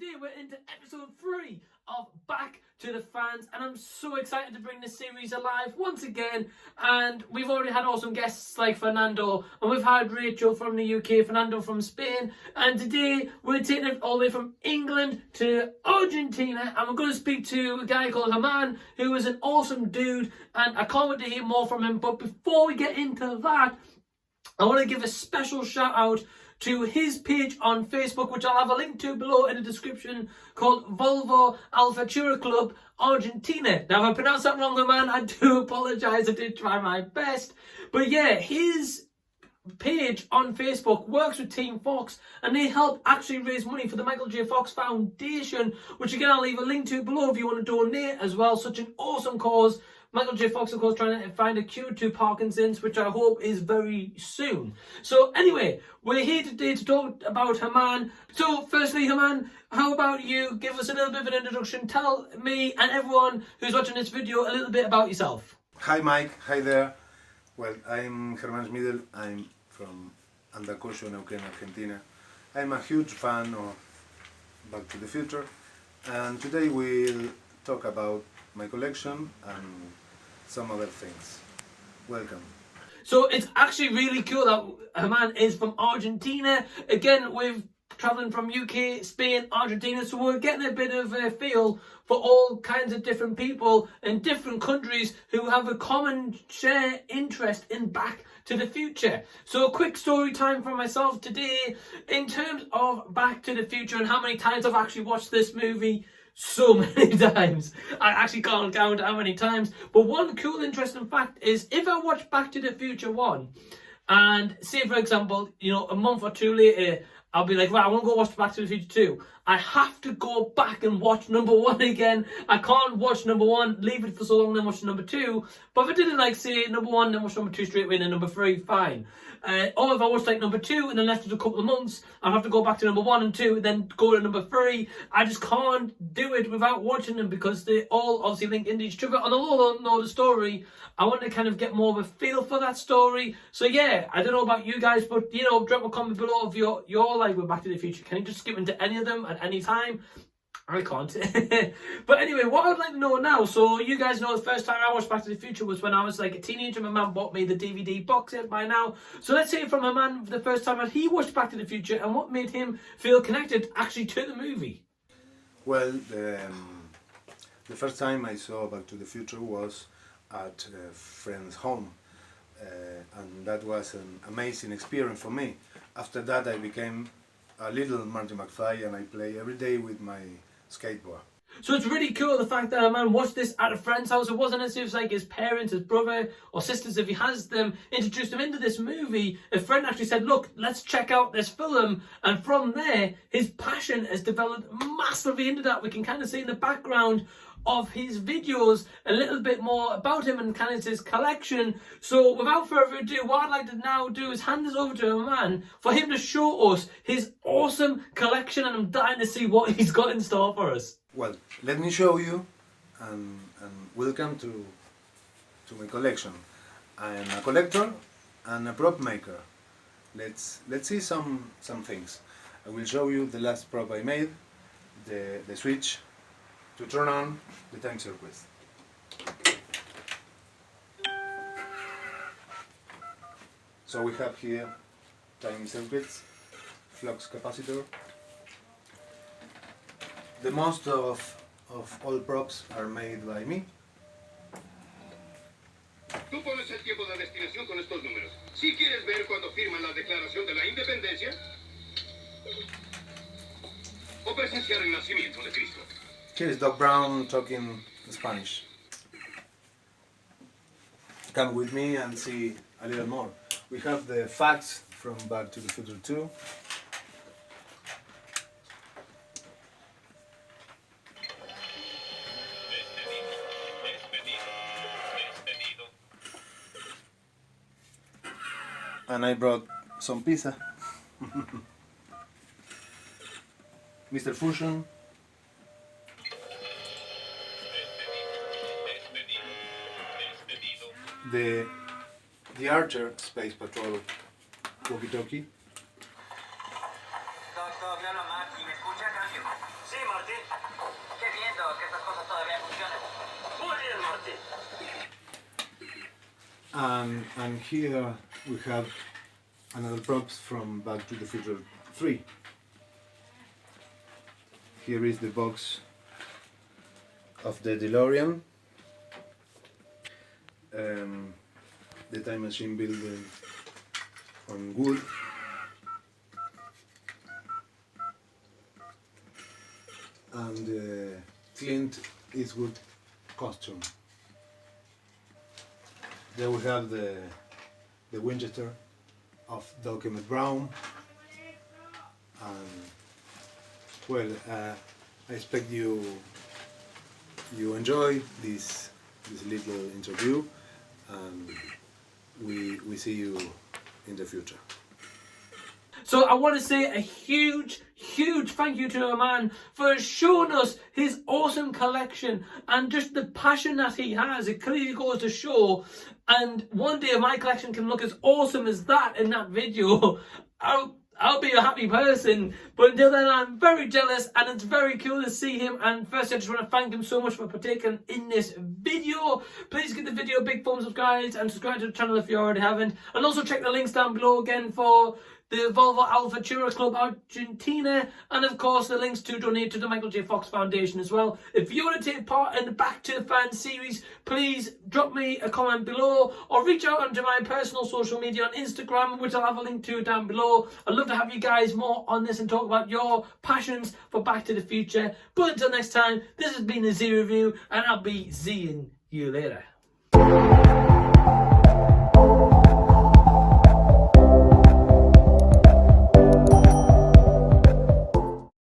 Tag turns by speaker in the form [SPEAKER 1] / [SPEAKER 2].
[SPEAKER 1] today we're into episode 3 of Back to the Fans, and I'm so excited to bring this series alive once again. And we've already had awesome guests like Fernando, and we've had Rachel from the UK, Fernando from Spain, and today we're taking it all the way from England to Argentina, and we're going to speak to a guy called Germán, who is an awesome dude, and I can't wait to hear more from him. But before we get into that, I want to give a special shout out to his page on Facebook, which I'll have a link to below in the description, called Volver Al Futuro Club Argentina. Now, if I pronounced that wrong, man, I do apologise. I did try my best. But yeah, his page on Facebook works with Team Fox, and they help actually raise money for the Michael J. Fox Foundation, which again I'll leave a link to below if you want to donate as well. Such an awesome cause. Michael J. Fox, of course, trying to find a cure to Parkinson's, which I hope is very soon. So anyway, we're here today to talk about Germán. So firstly, Germán, how about you give us a little bit of an introduction? Tell me and everyone who's watching this video a little bit about yourself.
[SPEAKER 2] Hi Mike, hi there. Well, I'm Germán Schmidl. I'm from Andacollo, Neuquén, Argentina. I'm a huge fan of Back to the Future, and today we'll talk about my collection and some other things. Welcome.
[SPEAKER 1] So it's actually really cool that Germán is from Argentina. Again, we're travelling from UK, Spain, Argentina, so we're getting a bit of a feel for all kinds of different people in different countries who have a common shared interest in Back to the Future. So a quick story time for myself today in terms of Back to the Future and how many times I've actually watched this movie. So many times. I actually can't count how many times. But one cool, interesting fact is if I watch Back to the Future 1 and say, for example, a month or two later, I'll be like, right, I want to go watch Back to the Future 2. I have to go back and watch number 1 again. I can't watch number 1, leave it for so long, then watch number 2. But if I didn't like, say, number 1, then watch number 2 straight away, and then number 3, fine. Or if I watched like number 2 and then left it a couple of months, I'd have to go back to number 1 and 2 and then go to number 3. I just can't do it without watching them because they all obviously link into each other. And although I don't know the story, I want to kind of get more of a feel for that story. So yeah, I don't know about you guys, but drop a comment below if you're like with Back to the Future. Can you just skip into any of them at any time? I can't. But anyway, what I'd like to know now, so you guys know the first time I watched Back to the Future was when I was like a teenager. My mum bought me the DVD box set by now. So let's say from Germán, the first time that he watched Back to the Future and what made him feel connected actually to the movie.
[SPEAKER 2] Well, the first time I saw Back to the Future was at a friend's home, and that was an amazing experience for me. After that I became a little Marty McFly and I play every day with my skateboard.
[SPEAKER 1] So it's really cool the fact that Germán watched this at a friend's house. It wasn't as if like his parents, his brother or sisters, if he has them, introduced him into this movie. A friend actually said, look, let's check out this film. And from there, his passion has developed massively into that. We can kind of see in the background of his videos a little bit more about him and kind of his collection. So without further ado, what I'd like to now do is hand this over to Germán for him to show us his awesome collection, and I'm dying to see what he's got in store for us.
[SPEAKER 2] Well, let me show you and welcome to my collection. I am a collector and a prop maker. Let's see some things. I will show you the last prop I made, the switch to turn on the time circuits. So we have here time circuits, flux capacitor. The most of all props are made by me.
[SPEAKER 3] Tú pones el tiempo de destinación con estos números. Si quieres ver cuando firman la Declaración de la Independencia o presenciar el nacimiento de Cristo.
[SPEAKER 2] Here is Doc Brown talking Spanish. Come with me and see a little more. We have the facts from Back to the Future 2. And I brought some pizza. Mr. Fusion. The Archer Space Patrol walkie-talkie.
[SPEAKER 4] Sí, Martín. Qué bien, Doc, que estas cosas todavía funcionan. Muy bien, Martín.
[SPEAKER 2] And here we have another props from Back to the Future 3. Here is the box of the DeLorean, the time machine built on wood, and the Clint Eastwood costume. There we have the Winchester of Doc Emmett Brown, and well, I expect you enjoy this little interview, and we see you in the future.
[SPEAKER 1] So I want to say a huge thank you to Germán for showing us his awesome collection and just the passion that he has. It clearly goes to show, and one day if my collection can look as awesome as that in that video, I'll be a happy person. But until then, I'm very jealous, and it's very cool to see him. And first, I just want to thank him so much for partaking in this video. Please give the video a big thumbs up, guys, and subscribe to the channel if you already haven't. And also check the links down below again for the Volver Al Futuro Club Argentina, and of course the links to donate to the Michael J. Fox Foundation as well. If you want to take part in the Back to the Fans series, please drop me a comment below or reach out onto my personal social media on Instagram, which I'll have a link to down below. I'd love to have you guys more on this and talk about your passions for Back to the Future. But until next time, this has been a Z Review, and I'll be seeing you later.